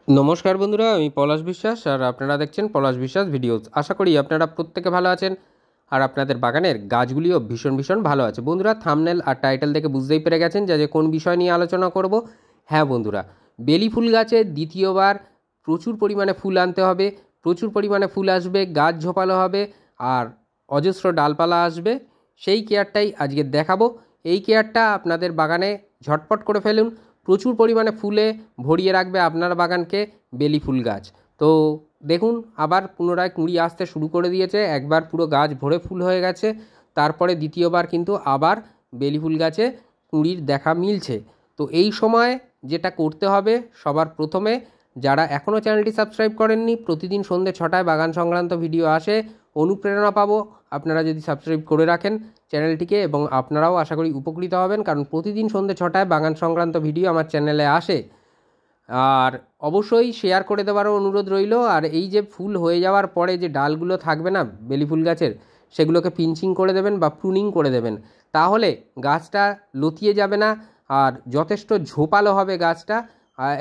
नमस्कार बंधुरा आमी पलाश विश्वास और आपनारा देखছেন पलाश विश्वास भिडियोज। आशा करी आपनारा प्रत्येके भालो आছেন और आपनाদের বাগানের গাছগুলিও ভীষণ ভীষণ ভালো আছে। বন্ধুরা থাম্বনেল আর টাইটেল দেখে বুঝতেই পেরে গেছেন যে কোন বিষয় নিয়ে আলোচনা করব। হ্যাঁ বন্ধুরা, বেলি ফুল গাছে দ্বিতীয়বার প্রচুর পরিমাণে ফুল আনতে হবে, প্রচুর পরিমাণে ফুল আসবে, গাছ ঝোপালো হবে আর অজস্র ডালপালা আসবে। সেই কেয়ারটাই আজকে দেখাবো। এই কেয়ারটা আপনাদের বাগানে ঝটপট করে ফেলুন। প্রচুর পরিমাণে ফুলে ভরিয়ে রাখবে আপনার বাগানকে বেলি ফুল গাছ। তো দেখুন আবার পুনরায় কুঁড়ি আসতে শুরু করে দিয়েছে। একবার পুরো গাছ ভরে ফুল হয়ে গেছে, তারপরে দ্বিতীয়বার কিন্তু আবার বেলি ফুল গাছে কুঁড়ির দেখা মিলছে। তো এই সময় যেটা করতে হবে, সবার প্রথমে যারা এখনও চ্যানেলটি সাবস্ক্রাইব করেননি, প্রতিদিন সন্ধ্যে 6টায় বাগান সংক্রান্ত ভিডিও আসে, অনুপ্রেরণা পাবো আপনারা যদি সাবস্ক্রাইব করে রাখেন চ্যানেলটিকে, এবং আপনারাও আশা করি উপকৃত হবেন, কারণ প্রতিদিন সন্ধ্যে 6টায় বাগান সংক্রান্ত ভিডিও আমার চ্যানেলে আসে। আর অবশ্যই শেয়ার করে দেওয়ারও অনুরোধ রইল। আর এই যে ফুল হয়ে যাওয়ার পরে যে ডালগুলো থাকবে না বেলি ফুল গাছের, সেগুলোকে পিঞ্চিং করে দেবেন বা প্রুনিং করে দেবেন, তাহলে গাছটা লতিয়ে যাবে না আর যথেষ্ট ঝোপালো হবে গাছটা।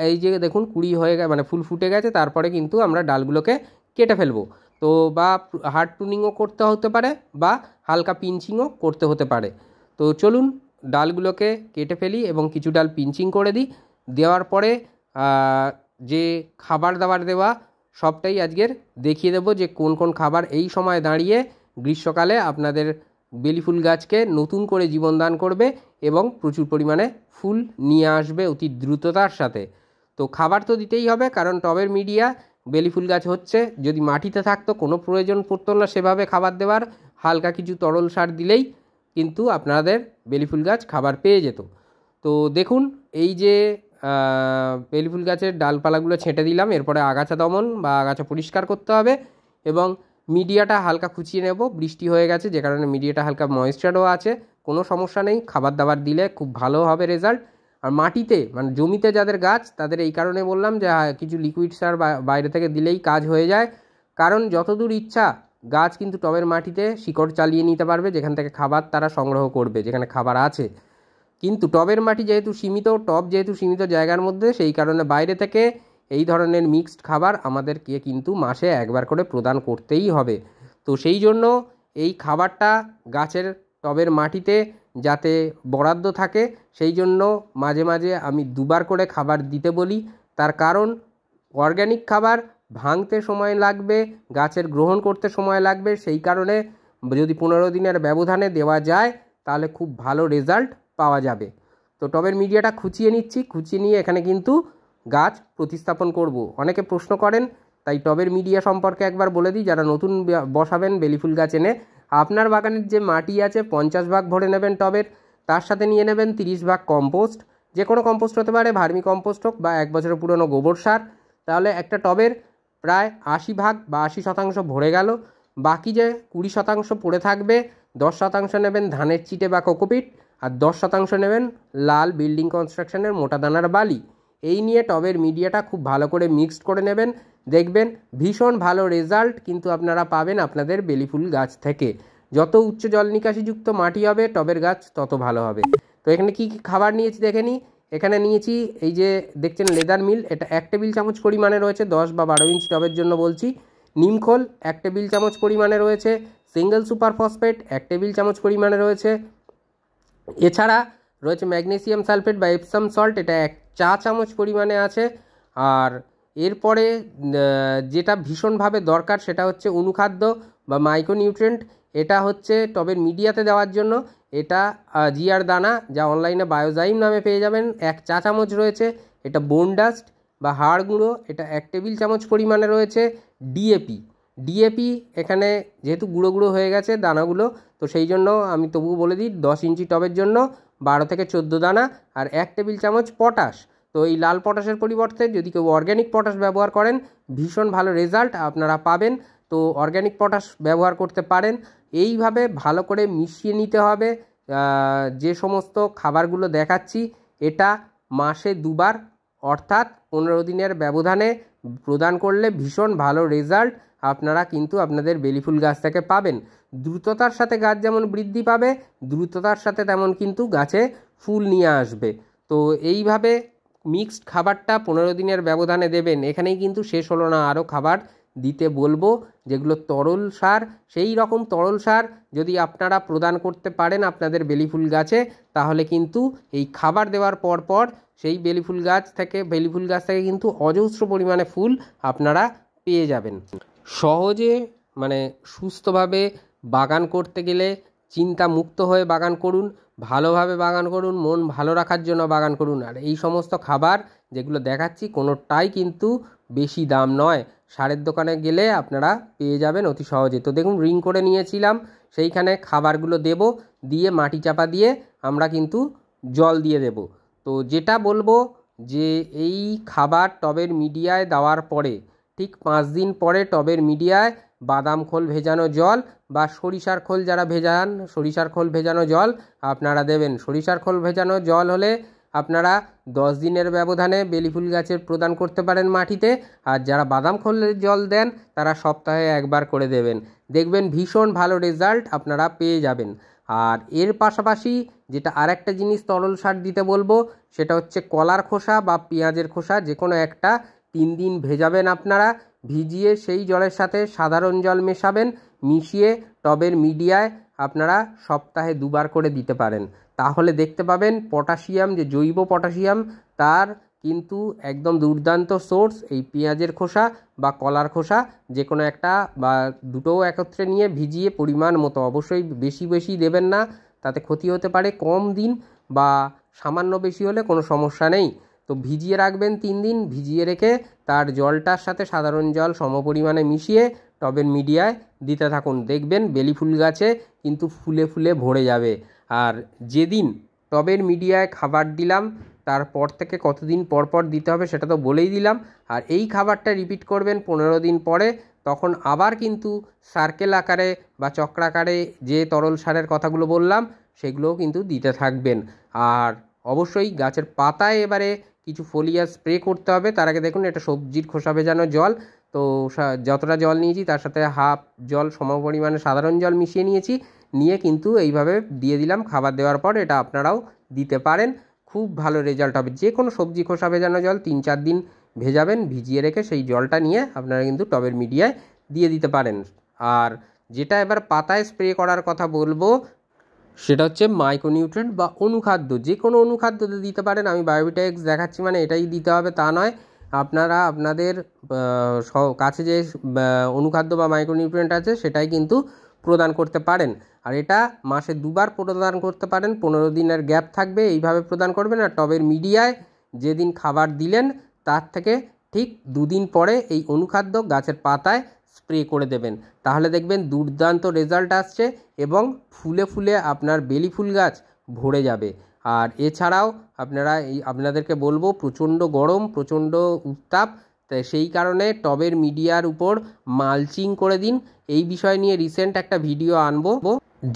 এই যে দেখুন কুড়ি হয়ে গেছে, মানে ফুল ফুটে গেছে, তারপরে কিন্তু আমরা ডালগুলোকে কেটে ফেলবো। তো বা হার্ড প্রুনিংও করতে হতে পারে বা হালকা পিঞ্চিংও করতে হতে পারে। তো চলুন ডালগুলোকে কেটে ফেলি এবং কিছু ডাল পিঞ্চিং করে দিই। দেওয়ার পরে যে খাবার দাবার দেওয়া সবটাই আজকের দেখিয়ে দেবো, যে কোন কোন খাবার এই সময় দাঁড়িয়ে গ্রীষ্মকালে আপনাদের বেলি ফুল গাছকে নতুন করে জীবনদান করবে এবং প্রচুর পরিমাণে ফুল নিয়ে আসবে অতি দ্রুততার সাথে। তো খাবার তো দিতেই হবে, কারণ টবের মিডিয়া বেলি ফুল গাছ হচ্ছে। যদি মাটিতে থাকতো কোনো প্রয়োজন পড়তো না সেভাবে খাবার দেওয়ার, হালকা কিছু তরল সার দিলেই কিন্তু আপনাদের বেলি ফুল গাছ খাবার পেয়ে যেত। তো দেখুন এই যে বেলি ফুল গাছের ডালপালাগুলো ছেঁটে দিলাম, এরপরে আগাছা দমন বা আগাছা পরিষ্কার করতে হবে এবং মিডিয়াটা হালকা খুঁচিয়ে নেব। বৃষ্টি হয়ে গেছে যে কারণে মিডিয়াটা হালকা ময়েশ্চারও আছে, কোনো সমস্যা নেই, খাবার দাবার দিলে খুব ভালো হবে রেজাল্ট। আর মাটিতে মানে জমিতে যাদের গাছ তাদের এই কারণে বললাম যে কিছু লিকুইড সার বাইরে থেকে দিলেই কাজ হয়ে যায়, কারণ যতদূর ইচ্ছা গাছ কিন্তু টবের মাটিতে শিকড় চালিয়ে নিতে পারবে, যেখান থেকে খাবার তারা সংগ্রহ করবে, যেখানে খাবার আছে। কিন্তু টবের মাটি যেহেতু সীমিত, টব যেহেতু সীমিত জায়গার মধ্যে, সেই কারণে বাইরে থেকে এই ধরনের মিক্সড খাবার আমাদেরকে কিন্তু মাসে একবার করে প্রদান করতেই হবে। তো সেই জন্য এই খাবারটা গাছের টবের মাটিতে যাতে বরাদ্দ থাকে, সেই জন্য মাঝে মাঝে আমি দুবার করে খাবার দিতে বলি। তার কারণ অর্গ্যানিক খাবার ভাঙতে সময় লাগবে, গাছের গ্রহণ করতে সময় লাগবে, সেই কারণে যদি 15 দিনের ব্যবধানে দেওয়া যায় তাহলে খুব ভালো রেজাল্ট পাওয়া যাবে। তো টবের মিডিয়াটা খুঁচিয়ে নিচ্ছি, খুঁচিয়ে নিয়ে এখানে কিন্তু গাছ প্রতিস্থাপন করব। অনেকে প্রশ্ন করেন, তাই টবের মিডিয়া সম্পর্কে একবার বলে দিই। যারা নতুন বসাবেন বেলি ফুল গাছ এনে, আপনার বাগানের যে মাটি আছে 50 ভাগ ভরে নেবেন টবের, তার সাথে নিয়ে নেবেন 30 ভাগ কম্পোস্ট। যে কোনো কম্পোস্ট হতে পারে, ভার্মি কম্পোস্ট হোক বা 1 বছরের পুরনো গোবর সার। তাহলে একটা টবের প্রায় 80 ভাগ বা 80% ভরে গেল। বাকি যে 20% পড়ে থাকবে, 10% নেবেন ধানের চিটে বা কোকোপিট, আর 10% নেবেন লাল বিল্ডিং কনস্ট্রাকশনের মোটা দানার বালি। এই নিয়ে টবের মিডিয়াটা খুব ভালো করে মিক্সড করে নেবেন, দেখবেন ভীষণ ভালো রেজাল্ট কিন্তু আপনারা পাবেন আপনাদের বেলি ফুল গাছ থেকে। যত উচ্চ জল নিকাশিযুক্ত মাটি হবে টবের গাছ তত ভালো হবে। তো এখানে কী কী খাবার নিয়েছি দেখে নিই। এখানে নিয়েছি এই যে দেখছেন লেদার মিল, এটা 1 টেবিল চামচ পরিমাণে রয়েছে, 10 বা 12 ইঞ্চ টবের জন্য বলছি। নিমখোল 1 টেবিল চামচ পরিমাণে রয়েছে। সিঙ্গেল সুপার ফসফেট 1 টেবিল চামচ পরিমাণে রয়েছে। এছাড়া রয়েছে ম্যাগনেসিয়াম সালফেট বা এপসাম সল্ট, এটা 1 চা চামচ পরিমাণে আছে। আর এরপরে যেটা ভীষণভাবে দরকার সেটা হচ্ছে অনুখাদ্য বা মাইক্রোনিউট্রিয়েন্ট। এটা হচ্ছে টবের মিডিয়াতে দেওয়ার জন্য, এটা জিআর দানা, যা অনলাইনে বায়োজাইম নামে পেয়ে যাবেন, 1 চা চামচ রয়েছে। এটা বোন ডাস্ট বা হাড় গুঁড়ো, এটা 1 টেবিল চামচ পরিমাণে রয়েছে। ডিএপি এখানে যেহেতু গুঁড়ো গুঁড়ো হয়ে গেছে দানাগুলো, তো সেই জন্য আমি তবুও বলে দিই 10 ইঞ্চি টবের জন্য 12 থেকে 14 দানা। আর 1 টেবিল চামচ পটাশ। তো এই লাল পটাশের পরিবর্তে যদি কেউ অর্গ্যানিক পটাশ ব্যবহার করেন, ভীষণ ভালো রেজাল্ট আপনারা পাবেন। তো অর্গ্যানিক পটাশ ব্যবহার করতে পারেন। এইভাবে ভালো করে মিশিয়ে নিতে হবে। যে সমস্ত খাবারগুলো দেখাচ্ছি এটা মাসে 2বার অর্থাৎ 15 দিনের ব্যবধানে প্রদান করলে ভীষণ ভালো রেজাল্ট আপনারা কিন্তু আপনাদের বেলি ফুল গাছ থেকে পাবেন। দ্রুততার সাথে গাছ যেমন বৃদ্ধি পাবে, দ্রুততার সাথে তেমন কিন্তু গাছে ফুল নিয়ে আসবে। তো এইভাবে মিক্সড খাবারটা 15 দিনের ব্যবধানে দেবেন। এখানেই কিন্তু শেষ হলো না, আরও খাবার দিতে বলবো যেগুলো তরল সার। সেই রকম তরল সার যদি আপনারা প্রদান করতে পারেন আপনাদের বেলি ফুল গাছে, তাহলে কিন্তু এই খাবার দেওয়ার পর সেই বেলি ফুল গাছ থেকে কিন্তু অজস্র পরিমাণে ফুল আপনারা পেয়ে যাবেন। সহজে মানে সুস্থভাবে বাগান করতে গেলে চিন্তা মুক্ত হয়ে বাগান করুন, ভালোভাবে বাগান করুন, মন ভালো রাখার জন্য বাগান করুন। আর এই সমস্ত খাবার যেগুলো দেখাচ্ছি কোনোটাই কিন্তু বেশি দাম নয়, সারের দোকানে গেলে আপনারা পেয়ে যাবেন অতি সহজে। তো দেখুন রিং করে নিয়েছিলাম, সেইখানে খাবারগুলো দেব, দিয়ে মাটি চাপা দিয়ে আমরা কিন্তু জল দিয়ে দেব। তো যেটা বলবো যে এই খাবার টবের মিডিয়ায় দেওয়ার পরে ঠিক 5 দিন পরে টবের মিডিয়ায় বাদাম খোল ভেজানো জল বা সরিষার খোল যারা ভেজান, সরিষার খোল ভেজানো জল আপনারা দেবেন। সরিষার খোল ভেজানো জল হলে আপনারা 10 দিনের ব্যবধানে বেলি ফুল গাছের প্রদান করতে পারেন মাটিতে, আর যারা বাদাম খোলের জল দেন তারা সপ্তাহে একবার করে দেবেন। দেখবেন ভীষণ ভালো রেজাল্ট আপনারা পেয়ে যাবেন। আর এর পাশাপাশি যেটা আরেকটা জিনিস তরল সার দিতে বলবো সেটা হচ্ছে কলার খোসা বা পেঁয়াজের খোসা, যে কোনো একটা 3 দিন ভেজাবেন আপনারা, ভিজিয়ে সেই জলের সাথে সাধারণ জল মেশাবেন, মিশিয়ে টবের মিডিয়ায় আপনারা সপ্তাহে 2 বার করে দিতে পারেন। তাহলে দেখতে পাবেন পটাশিয়াম, যে জৈব পটাশিয়াম, তার কিন্তু একদম দুর্দান্ত সোর্স এই পেঁয়াজের খোসা বা কলার খোসা, যে কোনো একটা বা দুটোও একত্রে নিয়ে ভিজিয়ে পরিমাণ মতো, অবশ্যই বেশি বেশি দেবেন না, তাতে ক্ষতি হতে পারে। কম দিন বা সামান্য বেশি হলে কোনো সমস্যা নেই। তো ভিজিয়ে রাখবেন 3 দিন, ভিজিয়ে রেখে তার জলটার সাথে সাধারণ জল সমপরিমাণে মিশিয়ে টবের মিডিয়ায় দিতে থাকুন। দেখবেন বেলি ফুল গাছে কিন্তু ফুলে ফুলে ভরে যাবে। আর যেদিন টবের মিডিয়ায় খাবার দিলাম তারপর থেকে কতদিন পর পর দিতে হবে সেটা তো বলেই দিলাম। আর এই খাবারটা রিপিট করবেন 15 দিন পরে, তখন আবার কিন্তু সার্কেল আকারে বা চক্রাকারে যে তরল সারের কথাগুলো বললাম সেগুলোও কিন্তু দিতে থাকবেন। আর অবশ্যই গাছের পাতায় এবারে কিছু ফোলিয়ার স্প্রে করতে হবে। তার আগে দেখুন এটা সবজির খোসা ভেজানো জল, তো যতটা জল নিয়েছি তার সাথে হাফ জল সমপরিমাণে সাধারণ জল মিশিয়ে নিয়েছি, নিয়ে কিন্তু এইভাবে দিয়ে দিলাম খাবার দেওয়ার পর। এটা আপনারাও দিতে পারেন, খুব ভালো রেজাল্ট হবে। যে কোনো সবজি খোসা ভেজানো জল 3-4 দিন ভেজাবেন, ভিজিয়ে রেখে সেই জলটা নিয়ে আপনারা কিন্তু টবের মিডিয়ায় দিয়ে দিতে পারেন। আর যেটা এবার পাতায় স্প্রে করার কথা বলবো সেটা হচ্ছে মাইক্রোনিউট্রিয়েন্ট বা অনুখাদ্য। যে কোনো অনুখাদ্য দিতে পারেন, আমি বায়োভিটা-এক্স দেখাচ্ছি মানে এটাই দিতে হবে তা নয়। আপনারা আপনাদের কাছে যে অনুখাদ্য বা মাইক্রোনিউট্রিয়েন্ট আছে সেটাই কিন্তু প্রদান করতে পারেন। আর এটা মাসে 2 বার প্রদান করতে পারেন, 15 দিনের গ্যাপ থাকবে, এইভাবে প্রদান করবেন। আর টবের মিডিয়ায় যেদিন খাবার দিলেন তার থেকে ঠিক 2 দিন পরে এই অনুখাদ্য গাছের পাতায় স্প্রে করে দেবেন। তাহলে দেখবেন দুর্দান্ত রেজাল্ট আসছে এবং ফুলে ফুলে আপনার বেলি ফুল গাছ ভরে যাবে। আর এছাড়াও আপনাদেরকে বলবো প্রচণ্ড গরম, প্রচণ্ড উত্তাপ, তাই সেই কারণে টবের মিডিয়ার উপর মালচিং করে দিন। এই বিষয় নিয়ে রিসেন্ট একটা ভিডিও আনবো,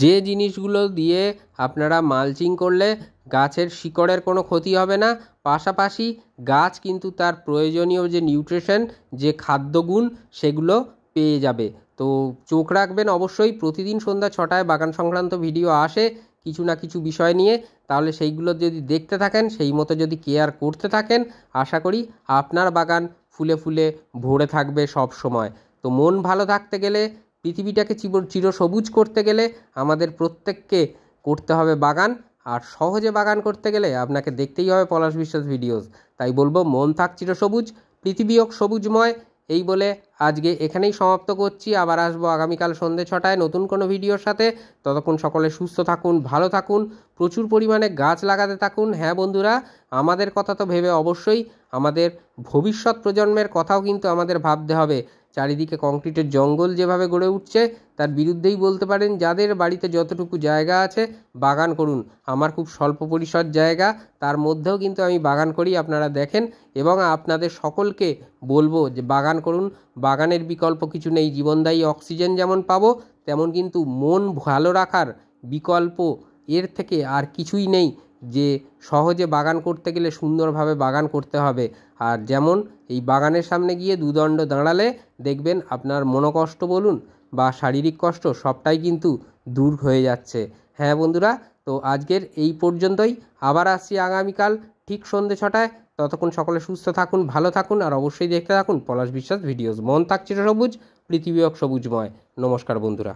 যে জিনিসগুলো দিয়ে আপনারা মালচিং করলে গাছের শিকড়ের কোনো ক্ষতি হবে না, পাশাপাশি গাছ কিন্তু তার প্রয়োজনীয় যে নিউট্রিশন, যে খাদ্যগুণ সেগুলো পেয়ে যাবে। তো চোখ রাখবেন অবশ্যই, প্রতিদিন সন্ধ্যা 6টায় বাগান সংক্রান্ত ভিডিও আসে কিছু না কিছু বিষয় নিয়ে। তাহলে সেইগুলো যদি দেখতে থাকেন, সেই মতো যদি কেয়ার করতে থাকেন, আশা করি আপনার বাগান ফুলে ফুলে ভরে থাকবে সব সময়। তো মন ভালো থাকতে গেলে, পৃথিবীটাকে চিরসবুজ করতে গেলে আমাদের প্রত্যেককে করতে হবে বাগান। আর সহজে বাগান করতে গেলে আপনাকে দেখতেই হবে পলাশ বিশ্বাস ভিডিওস। তাই বলবো মন থাক চিরসবুজ, পৃথিবী হোক সবুজময়। এই বলে আজকে এখানেই সমাপ্ত করছি। আবার আসবো আগামীকাল সন্ধ্যে 6টায় নতুন কোনো ভিডিওর সাথে। ততক্ষণ সকলে সুস্থ থাকুন, ভালো থাকুন, প্রচুর পরিমাণে গাছ লাগাতে থাকুন। হ্যাঁ বন্ধুরা, আমাদের কথা তো ভেবে অবশ্যই আমাদের ভবিষ্যৎ প্রজন্মের কথাও কিন্তু আমাদের ভাবতে হবে। চারিদিকে কংক্রিটের জঙ্গল যেভাবে গড়ে উঠছে তার বিরুদ্ধেই বলতে পারেন। যাদের বাড়িতে যতটুকু জায়গা আছে বাগান করুন। আমার খুব স্বল্প পরিসর জায়গা, তার মধ্যেও কিন্তু আমি বাগান করি, আপনারা দেখেন। এবং আপনাদের সকলকে বলবো যে বাগান করুন, বাগানের বিকল্প কিছু নেই। জীবনদায়ী অক্সিজেন যেমন পাবো, তেমন কিন্তু মন ভালো রাখার বিকল্প এর থেকে আর কিছুই নেই। যে সহজে বাগান করতে গেলে সুন্দরভাবে বাগান করতে হবে। আর যেমন এই বাগানের সামনে গিয়ে দুদণ্ড দাঁড়ালে দেখবেন আপনার মনোকষ্ট বলুন বা শারীরিক কষ্ট সবটাই কিন্তু দূর হয়ে যাচ্ছে। হ্যাঁ বন্ধুরা, তো আজকের এই পর্যন্তই। আবার আসছি আগামীকাল ঠিক সন্ধ্যে 6টায়। ততক্ষণ সকলে সুস্থ থাকুন, ভালো থাকুন, আর অবশ্যই দেখতে থাকুন পলাশ বিশ্বাস ভিডিওস। মন থাক চিরসবুজ, পৃথিবী হোক সবুজময়। নমস্কার বন্ধুরা।